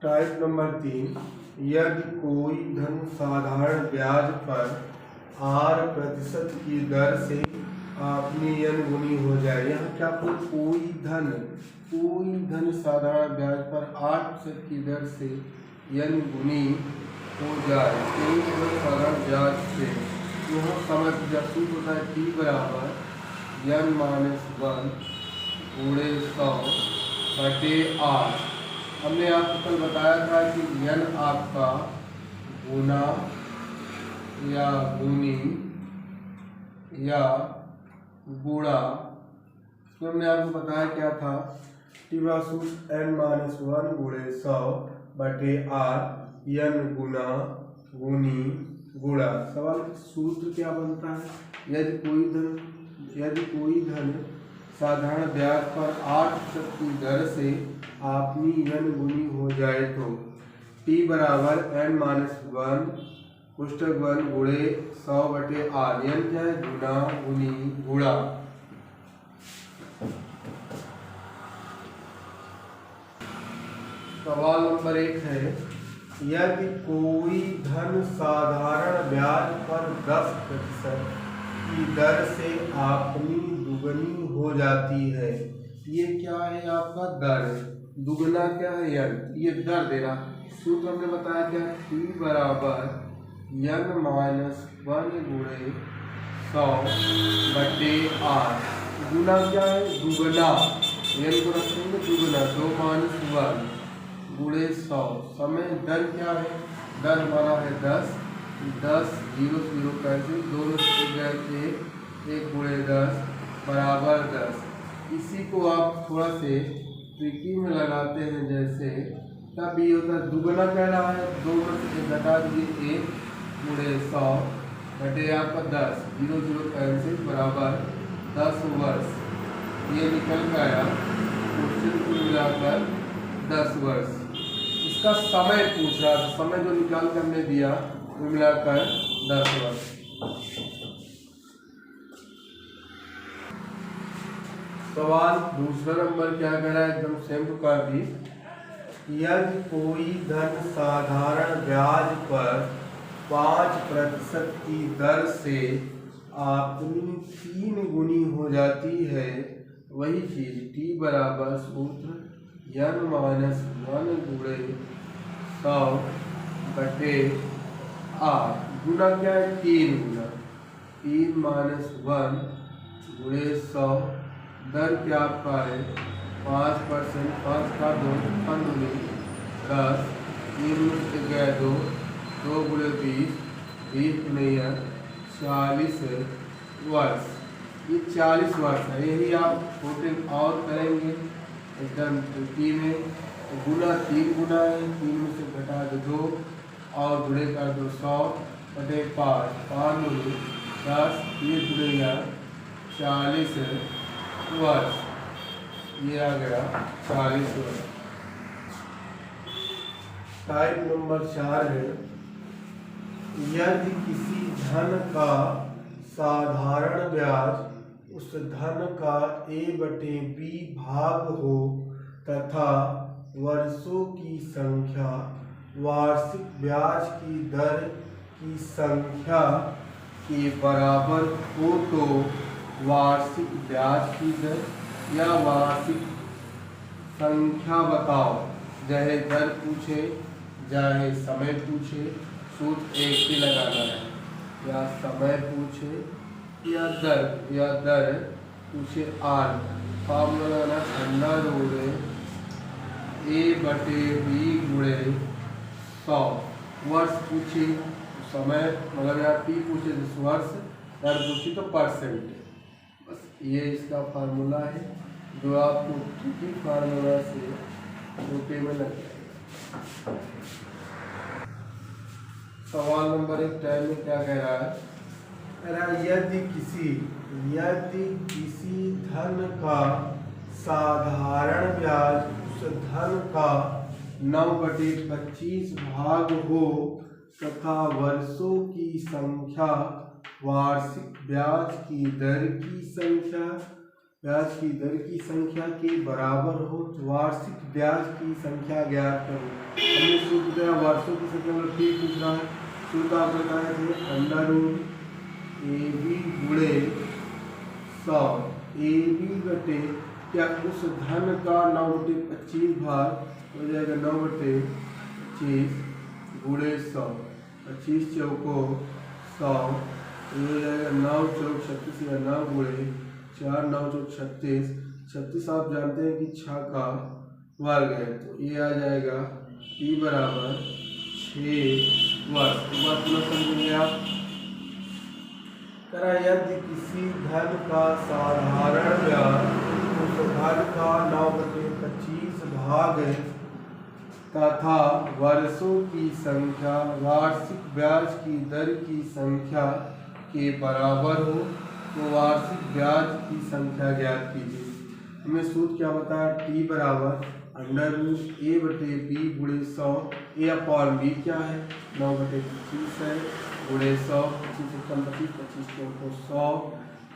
Type number 3, यदि कोई धन साधारण ब्याज पर 8% की दर से अपनी n गुनी हो जाए। यहाँ क्या कोई धन साधारण ब्याज पर 8% की दर से n गुनी हो जाए, कोई धन साधारण ब्याज से। यहाँ समय सूत्र होता है t बराबर n-1 गुणे 100 बटे 8। हमने आपको कल बताया था कि n आपका गुना या गुनी या गुणा, तो हमने आपको बताया क्या था, टी बराबर सूत्र n-1 गुणे 100 बटे 8 n गुना गुनी गुणा। सवाल सूत्र क्या बनता है, यदि कोई धन साधारण ब्याज पर 8% की दर से अपनी n गुनी हो जाए तो t बराबर n-1 पुस्तक 1 गुणे 100 बटे 8, n क्या है, गुना गुनी गुणा। सवाल नंबर 1 है, यदि कोई धन साधारण ब्याज पर 10% की दर से अपनी दुगनी हो जाती है। ये क्या है, आपका दर, दुगना क्या है n, ये दर दे रहा। सूत्र हमने बताया क्या, t बराबर n-1 गुणे 100 बटे 8, गुना क्या है, दुगना, n को रखेंगे दुगना, 2-1 गुणे 100। समय दर क्या है, दर हमारा है 10, 0 0 कैंसिल, दोनों गए 1 गुणे 10 बराबर 10। इसी को आप थोड़ा से ट्रिकी में लगाते हैं, जैसे तब ये होता है, दुगना कह रहा है, 2 में से घटा दीजिए 1 गुणे 100 बटे आपका 10, 0 0 कैंसिल बराबर 10 वर्ष। ये निकल गया क्वेश्चन को मिलाकर 10 वर्ष। इसका समय पूछ रहा था, समय जो निकाल कर हमने दिया वो मिलाकर 10 वर्ष। सवाल दूसरा नंबर क्या कह रहा है, एकदम सेम का भी, यदि कोई धन साधारण ब्याज पर 5% की दर से अपनी 3 गुनी हो जाती है, वही चीज t बराबर सूत्र n-1 गुणे 100 बटे 8, गुना क्या है, 3 गुना 3-1 गुणे 100, दर क्या आपका है 5%, 5 का 2 10, 3 में से गए 2 गुणे 20, 20 गुणे 40 वर्ष। ये 40 वर्ष है। यही आप छोटे और करेंगे एकदम ट्रिकी में, गुना 3 गुना है, 3 में से घटा दो 2 और गुणे कर दो 100 बटे 5, 5 गुणे 10, 30 गुणे 40 वर्ष। ये आ गया 40 वर्ष। टाइप नंबर 4 है, यदि किसी धन का साधारण ब्याज उस धन का a/b भाग हो तथा वर्षों की संख्या वार्षिक ब्याज की दर की संख्या के बराबर हो तो वार्षिक ब्याज की दर या वार्षिक संख्या बताओ। चाहे दर पूछे चाहे समय पूछे, सूत्र एक ही लगाना है, या समय पूछे या दर पूछे। आर फॉर्मूला लगाना, ठंडा रोगे a/b गुणे 100। वर्ष पूछे समय, मतलब यहाँ p पूछे तो वर्ष, दर पूछे तो परसेंट। बस ये इसका फार्मूला है जो आपको ट्रिकी फार्मूला से छोटे में लग जाएगा। सवाल नंबर 1 टाइम में क्या कह रहा है, यदि किसी धन का साधारण ब्याज उस धन का 9/25 भाग हो तथा वर्षों की संख्या वार्षिक ब्याज की दर की संख्या ब्याज की दर की संख्या के बराबर हो तो वार्षिक ब्याज की संख्या ज्ञात करो। हमने सूत्र दिया वर्षों की संख्या मतलब ठीक पूछ रहा है। सूत्र आप बताए थे अंडर रूट AB गुणे 100 AB बटे क्या उस धन का 9/25 भाग हो जाएगा 9/25 गुणे 100 25 चौको 100 हो जाएगा 9 चौक 36 या 9 गुणे 4 9 चौक 36 36 आप जानते हैं कि 6 का वर्ग है तो ये आ जाएगा E बराबर 6 वर्ष। एक बार पुनः समझेंगे आप। करा यदि किसी धन का साधारण ब्याज उस धन का 9/25 भाग तथा वर्षों की संख्या वार्षिक ब्याज की दर की संख्या के बराबर हो तो वार्षिक ब्याज की संख्या ज्ञात कीजिए। हमें सूत्र क्या बताया T बराबर अंडर रूट A बटे B गुणे 100 A अपॉन B क्या है 9/25 है गुणे 100 25 25 25 चौको 100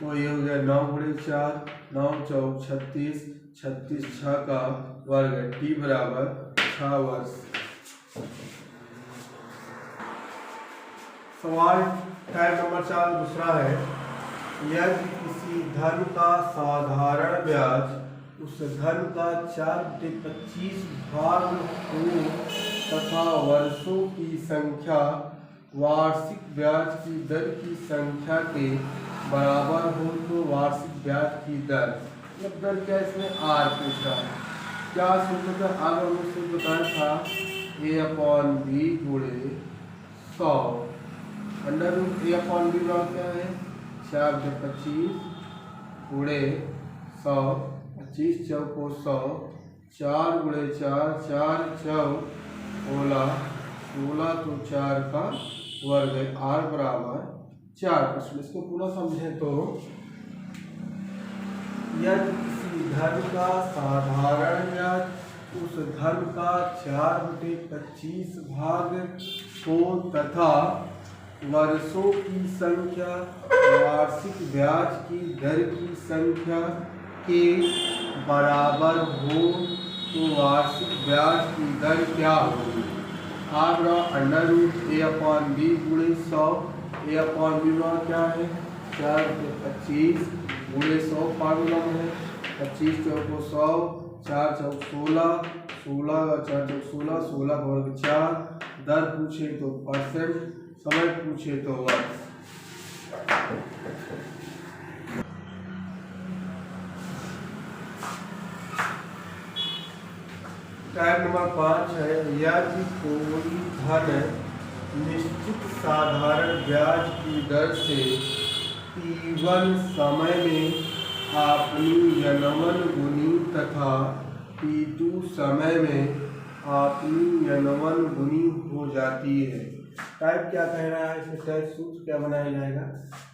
तो ये हो गया 9 गुणे 4 9 चौक 36 36 6 का वर्ग है T बराबर 6 वर्ष। सवाल टाइप नंबर 4 दूसरा है यदि किसी धन का साधारण ब्याज उस धन का 4/25 भाग हो तथा वर्षों की संख्या वार्षिक ब्याज की दर की संख्या के बराबर हो तो वार्षिक ब्याज की दर मतलब दर क्या इसमें R पूछ रहा है। क्या सूत्र था आगे हमने सूत्र बताया था A अपॉन B गुणे 100 under root A upon B का क्या है 4/25 गुणे 100 25 चौको 100 4 गुणे 4 4 चौक 16 16 तो 4 का वर्ग है R बराबर 4। इसको पुनः समझें तो यदि किसी धन का साधारण ब्याज उस धन का 4/25 भाग हो तथा वर्षों की संख्या वार्षिक ब्याज की दर की संख्या के बराबर हो तो वार्षिक ब्याज की दर क्या होगी। आप under root A upon B गुणे 100 A अपॉन B क्या है 4/25 गुणे 100 फार्मूला में है 25 चौको 100 4 चौक 16 16 4 चौक 16 16 का वर्ग 4 दर पूछे तो परसेंट समय पूछे तो वर्ष। टाइप नंबर 5 है यदि कोई धन निश्चित साधारण ब्याज की दर से T1 समय में अपनी यनमन गुनी तथा T2 समय में अपनी यनमन गुनी हो जाती है। टाइप क्या कह रहा है इसमें टाइप सूत्र क्या बनाया जाएगा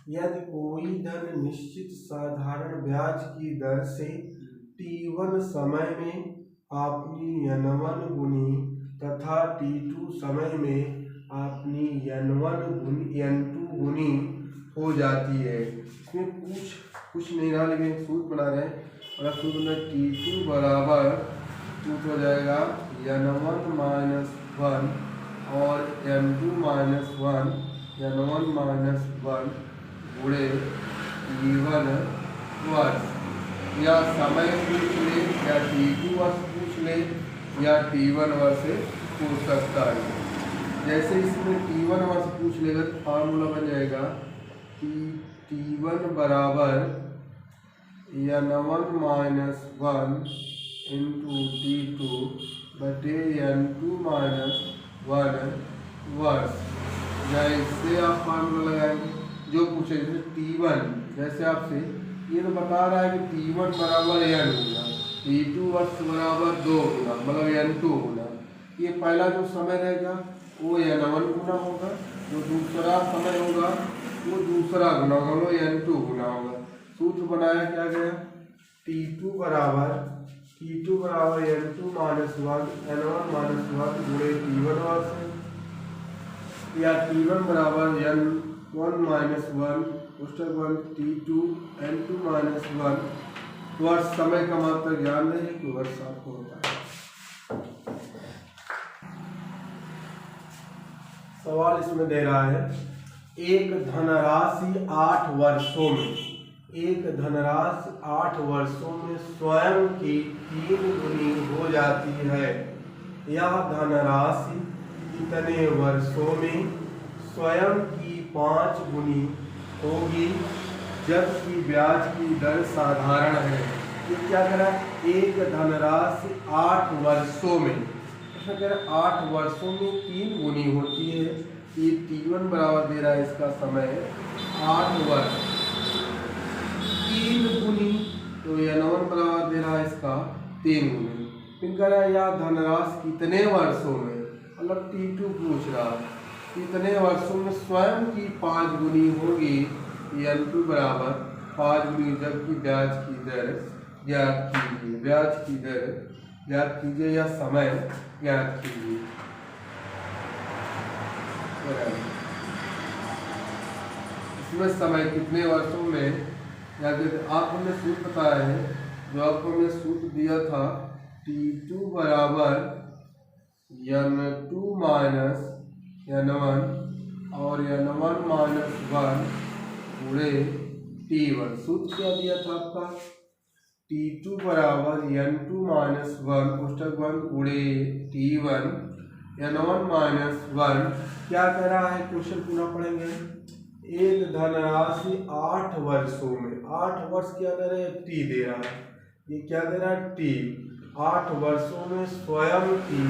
यदि कोई धन निश्चित साधारण ब्याज की दर से T1 समय में अपनी यनमन गुनी तथा T2 समय में अपनी N2 गुनी हो जाती है। इसमें कुछ नहीं रहा लेकिन सूत्र बना रहे हैं और सूत्र में T2 बराबर सूत्र हो जाएगा N1 माइनस 1 और N2 माइनस 1 N1 माइनस 1 गुणे T1 वर्ष या समय पूछ ले या T2 वर्ष पूछ ले या T1 वर्ष से पूछ सकता है। जैसे इसमें T1 वर्ष पूछ लेगा तो फार्मूला बन जाएगा T1 बराबर N1 माइनस 1 इंटू T2 बटे N2 माइनस 1 वर्ष। जैसे आप फार्मूला लगाएंगे जो पूछे जैसे T1 जैसे आपसे ये तो बता रहा है कि T1 बराबर N होगा T2 वर्ष बराबर 2 गुना मतलब N2 गुना। ये पहला जो समय रहेगा वो N1 गुना होगा जो दूसरा समय होगा वो दूसरा गुना होगा वो N2 गुना होगा। सूत्र बनाया क्या गया T2 बराबर N2 माइनस 1 N1 माइनस 1 गुणे T1 वर्ष या T1 बराबर N1 minus 1 T2 N2 minus 1 वर्ष समय का मात्र ज्ञान रहे कि वर्ष आपको होता है। सवाल इसमें दे रहा है एक धनराशि 8 वर्षों में, एक धनराशि 8 वर्षों में स्वयं की 3 गुनी हो जाती है। यह धनराशि कितने वर्षों में स्वयं की 5 गुनी होगी जबकि ब्याज की दर साधारण है। ये क्या कह रहा है, एक धनराशि 8 वर्षों में, इसमें कह रहा है 8 वर्षों में 3 गुनी होती है। ये T1 बराबर दे रहा है इसका समय 8 वर्ष, 3 गुनी तो N1 बराबर दे रहा है इसका 3 गुनी। फिर कह रहा है यह धनराशि कितने वर्षों में, मतलब T2 पूछ रहा है कितने वर्षों में स्वयं की 5 गुनी होगी। N2 बराबर 5 गुनी जबकि ब्याज की दर ज्ञात कीजिए, ब्याज की दर ज्ञात कीजिए या समय ज्ञात कीजिए। इसमें समय कितने वर्षों में, या आपको हमने सूत्र बताया है, जो आपको हमने सूत्र दिया था T2 बराबर N2 माइनस N1 और N1 माइनस 1 पूरे T1। सूत्र क्या दिया था आपका, T2 बराबर N2 माइनस 1 कोष्टक 1 पूरे T1 N1 माइनस 1। क्या कह रहा है क्वेश्चन पुनः पढ़ेंगे। एक धनराशि 8 वर्षों में, 8 वर्ष क्या दे रहा है, T दे रहा है, ये क्या दे रहा है T, 8 वर्षों में स्वयं की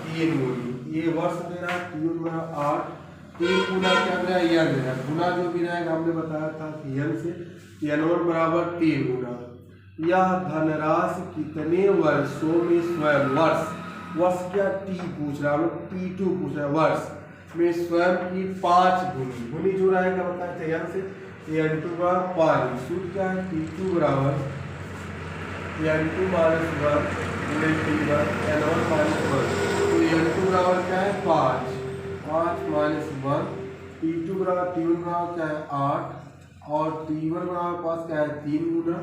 3 गुनी, ये वर्ष दे रहा है T गुना 8, 3 गुना क्या दे रहा है N दे रहा है, गुना जो भी रहेगा हमने बताया था कि N से N1 बराबर 3 गुना। यह धनराशि कितने वर्षों में स्वयं, वर्ष क्या T पूछ रहा है, T2 पूछ रहा है, वर्ष में स्वयं की 5 गुनी, गुनी जो रहेगा बताया था N से N2 का 5। सूत्र क्या है, T2 बराबर N2 माइनस 1 पूरे T1 N1 माइनस 1। तो N2 बराबर क्या है 5, 5 माइनस 1, T2 बराबर T1 बराबर क्या है 8 और T1 बराबर पास क्या है 3 गुना।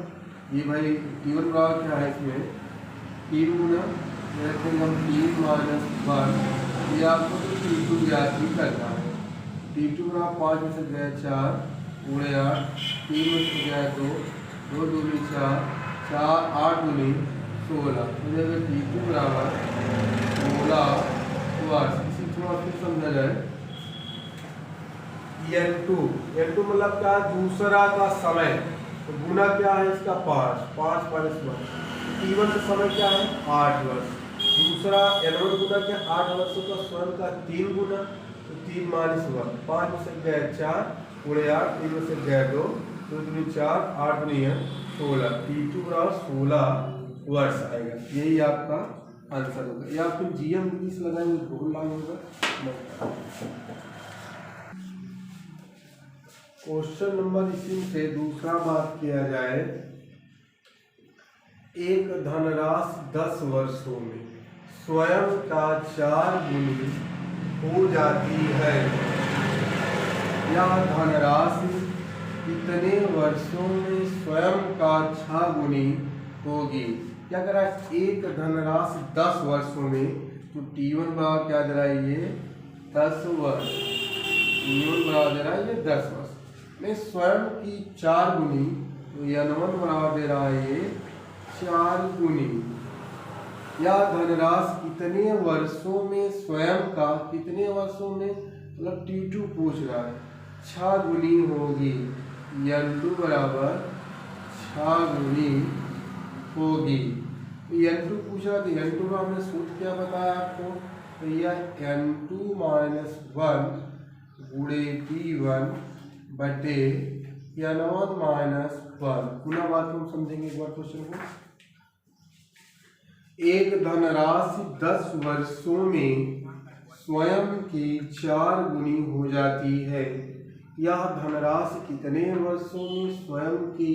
ये भाई T1 बराबर क्या है इसमें 3 गुना, हम 3 माइनस 1, ये आपको तो T2 ज्ञात ही करना है। T2 बराबर 5 में से गया 4 पूरे 8, 3 में से गया 2, 2 दूनी 4, 4 8 दूनी 16, तो T2 बराबर 16 वर्ष। इसी थोड़ा फिर समझा जाए, N2 मतलब क्या, दूसरा का समय, तो गुना क्या है इसका 5 माइनस 1, T1 का समय क्या है 8 वर्ष, दूसरा N1 गुना क्या 8 वर्षों का स्वयं का 3 गुना, तो 3 माइनस 1, 5 में से गया 4 पूरे 8, 3 में से गया 2, 2 दूनी 4, 8 दूनी है 16, T2 बराबर 16 वर्ष आएगा। यही आपका आंसर होगा। या फिर GM इंग्लिश लगाएंगे गोल लाइन होगा। क्वेश्चन नंबर इसी से दूसरा बात किया जाए, एक धनराशि 10 वर्षों में स्वयं का 4 गुनी हो जाती है। यह धनराशि कितने वर्षों में स्वयं का 6 गुनी होगी। क्या कह रहा है, एक धनराशि 10 वर्षों में, तो T1 बराबर क्या दे रहा है ये 10 वर्ष, T1 बराबर दे रहा है ये 10 वर्ष में स्वयं की 4 गुनी, तो N1 बराबर दे रहा है ये 4 गुनी। यह धनराशि कितने वर्षों में स्वयं का, कितने वर्षों में मतलब T2 पूछ रहा है 6 गुनी होगी, N2 बराबर 6 गुनी होगी। N2 पूछ रहा था, N2 का हमने सूत्र क्या बताया आपको, तो यह N2 माइनस 1 गुणे T1 बटे N1 माइनस 1। पुनः बात हम समझेंगे एक बार क्वेश्चन को। एक धनराशि 10 वर्षों में स्वयं की 4 गुनी हो जाती है। यह धनराशि कितने वर्षों में स्वयं की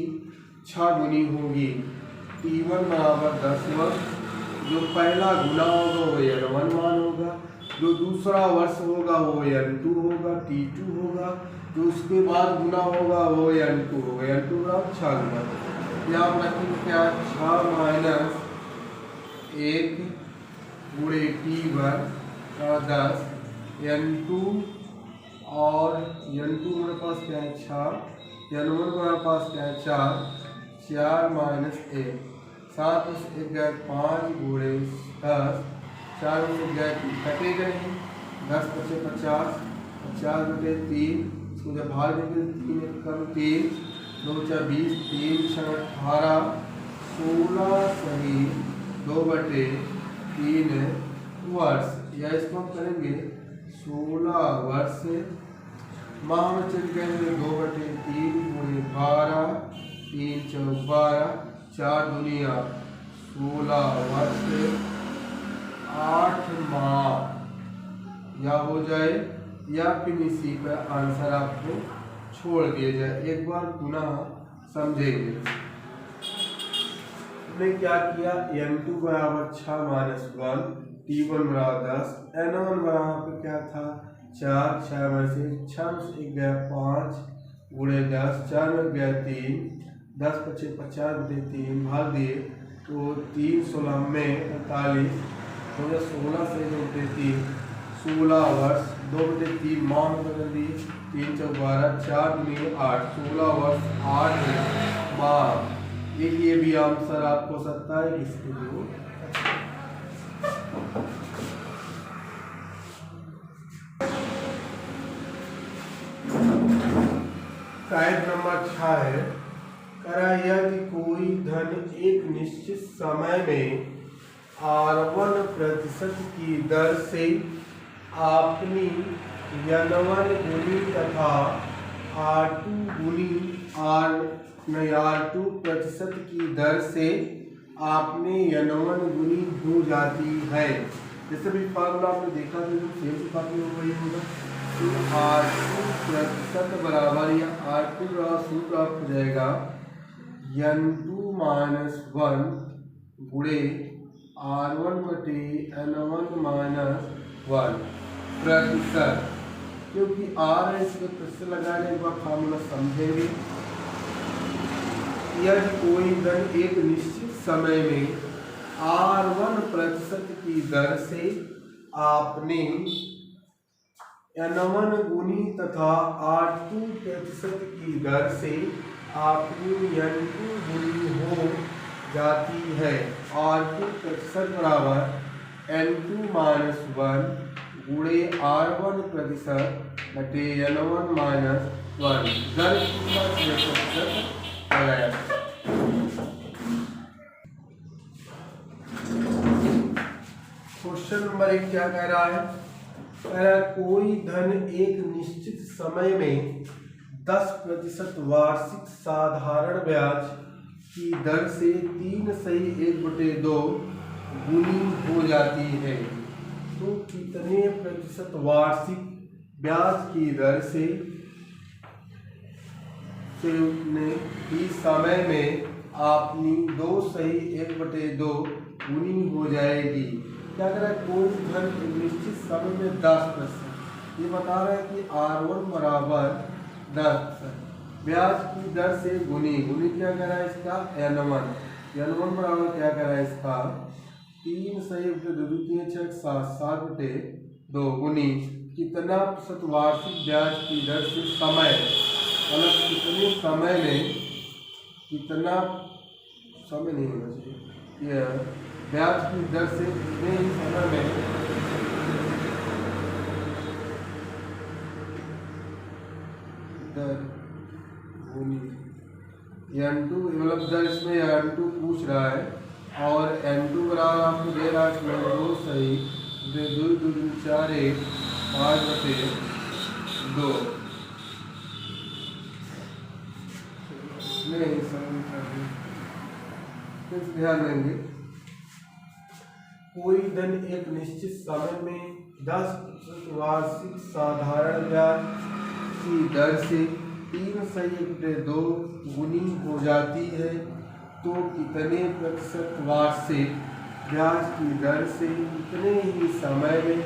6 गुनी होगी। T1 बराबर 10 वर्ष, जो पहला गुना होगा वो N1 मान होगा, जो दूसरा वर्ष होगा वो N2 होगा, T2 होगा, जो उसके बाद गुना होगा वो N2 होगा, N2 बराबर 6 गुना। यहाँ पर रखेंगे क्या 6 माइनस 1 गुणे T1 का 10 N2 और N2 मेरे पास क्या है 6, N1 मेरे पास क्या है 4 माइनस 1 7 में से 1 गए 5 गुणे 10 4 में से गए कटेगा नहीं 10 बचे 50 50 बटे 3 इसको जब भाग देंगे 3 कम 3 2 4 20 3 6 18 16 सही 2 बटे 3 वर्ष या इसको हम करेंगे 16 वर्ष माह में चल जाएंगे 2 बटे 3 गुणे 12 3 चौक 12 4 दुनिया 16 वर्ष 8 माह या हो जाए या फिर इसी पर आंसर आपको छोड़ दिया जाए। एक बार पुनः समझेंगे। हमने क्या किया N2 बराबर 6 माइनस 1 T1 बराबर 10 N1 बराबर क्या था 4 6 में से 6 में से 1 गया 5 गुणे 10 4 में गया 3 10 बचे 50 बटे 3 भाग दिए तो 3 16 में 45 हो गया 16 से 2 बटे 3 16 वर्ष 2 बटे 3 माह में बदल दिए 3 चौक 12 4 दूनी 8 16 वर्ष 8 माह। ये भी आंसर आपको सकता है इसके लिए। टाइप नंबर 6 है करा यदि कोई धन एक निश्चित समय में R1% की दर से अपनी N1 गुनी तथा R2% की दर से आपने N1 गुनी हो जाती है। जैसे भी फार्मूला आपने देखा था जो सेम फार्मूला वही होगा तो R2% बराबर या R2 सूत्र आप हो जाएगा N2 माइनस 1 गुणे R1 बटे N1 माइनस 1 प्रतिशत, क्योंकि R है इसमें प्रतिशत लगाने एक बार फार्मूला समझेंगे। यदि कोई धन एक निश्चित समय में R1% की दर से आपने N1 गुनी तथा R2% की दर से आपकी N2 गुनी हो जाती है। R2% बराबर N2 माइनस 1 गुणे R1% बटे N1 माइनस 1 दर लगाया। क्वेश्चन नंबर 1 क्या कह रहा है? कह रहा है कोई धन एक निश्चित समय में 10% वार्षिक साधारण ब्याज की दर से 3/1/2 गुनी हो जाती है तो कितने प्रतिशत वार्षिक ब्याज की दर से इस समय में आपनी 2/1/2 गुनी हो जाएगी। क्या कर रहा है कोई धन निश्चित समय में 10%, ये बता रहा है कि R1 बराबर 10% ब्याज की दर से गुनी क्या कर रहा है इसका N1 बराबर क्या कर रहा है इसका 3/2 गुनी कितना प्रतिशत वार्षिक ब्याज की दर से समय मतलब कितने समय में कितना समय नहीं होना चाहिए यह ब्याज की दर से कितने ही समय में दर गुनी N2 मतलब दर इसमें N2 पूछ रहा है और N2 बराबर आपको दे रहा है इसमें 2 सही 2 2 4 1 5/2 नहीं ध्यान देंगे। कोई धन एक निश्चित समय में 10% वार्षिक साधारण ब्याज की दर से 3/2 गुनी हो जाती है तो कितने प्रतिशत वार्षिक ब्याज की दर से कितने ही समय में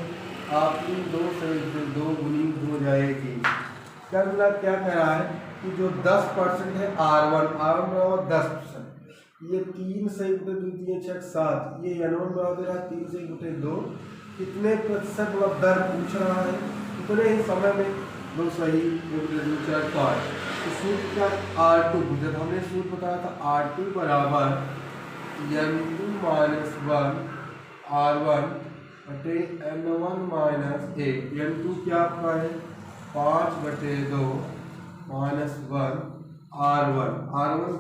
आपकी 2/2 गुनी हो जाएगी। क्या कह रहा है कि जो 10% है R1 बराबर 10%, ये 3 से गुटे 2 3 6 7, ये N1 बराबर दे रहा है 3 से गुटे 2, कितने प्रतिशत मतलब दर पूछ रहा है, कितने ही समय में दो सही 2 4 5। तो सूत्र क्या R2, जब हमने सूत्र बताया था R2 बराबर N2 माइनस 1 R1 बटे N1 माइनस 1। N2 क्या आपका है 5 बटे 2 माइनस 1 R1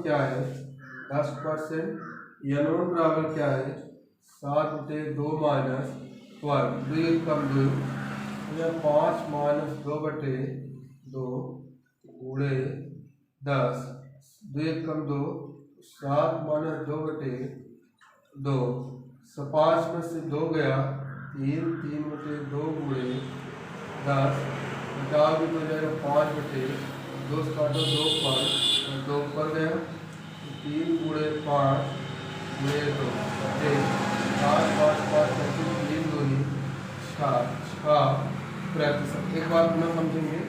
क्या है 10%, N1 बराबर क्या है 7 बटे 2 माइनस 1, 2 कम 2, 5 माइनस 2 बटे 2 गुणे 10, 2 कम 2, 7 माइनस 2 बटे 2, 5 में से 2 गया 3, 3 बटे 2 गुणे 10, 50 भी हो जाएगा 5 बटे 2 काटो 2 पर, 2 पर गया 3 गुणे 5 गुणे 2 बटे 5 5 5 3 2 6%। एक बार पुनः समझेंगे,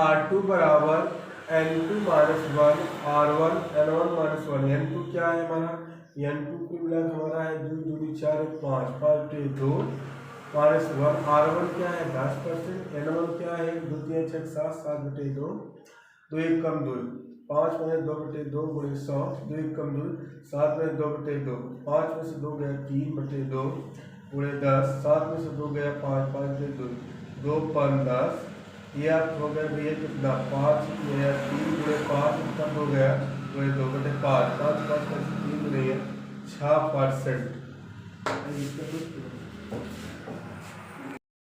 R2 बराबर N2 minus 1 R1 N1 minus 1। N2 क्या है हमारा, N2 को मिला हमारा है 2 2 4 5 5 बटे 2 माइनस 1। R1 क्या है 10%, N1 क्या है 2 3 6 7 7 बटे 2, 2 1 कम 2, 5 में 2 बटे 2 गुणे 100, 2 1 कम 2, 7 में 2 बटे 2, 5 में से 2 गया 3 बटे 2 गुणे 10, 7 में से 2 गया 5 5 बटे 2, 2 पर 10, ये आप हो गया भैया कितना 5 गया 3 गुणे 5 कब हो गया गुणे 2 बटे 5, 5 5 3 गुणे 6%।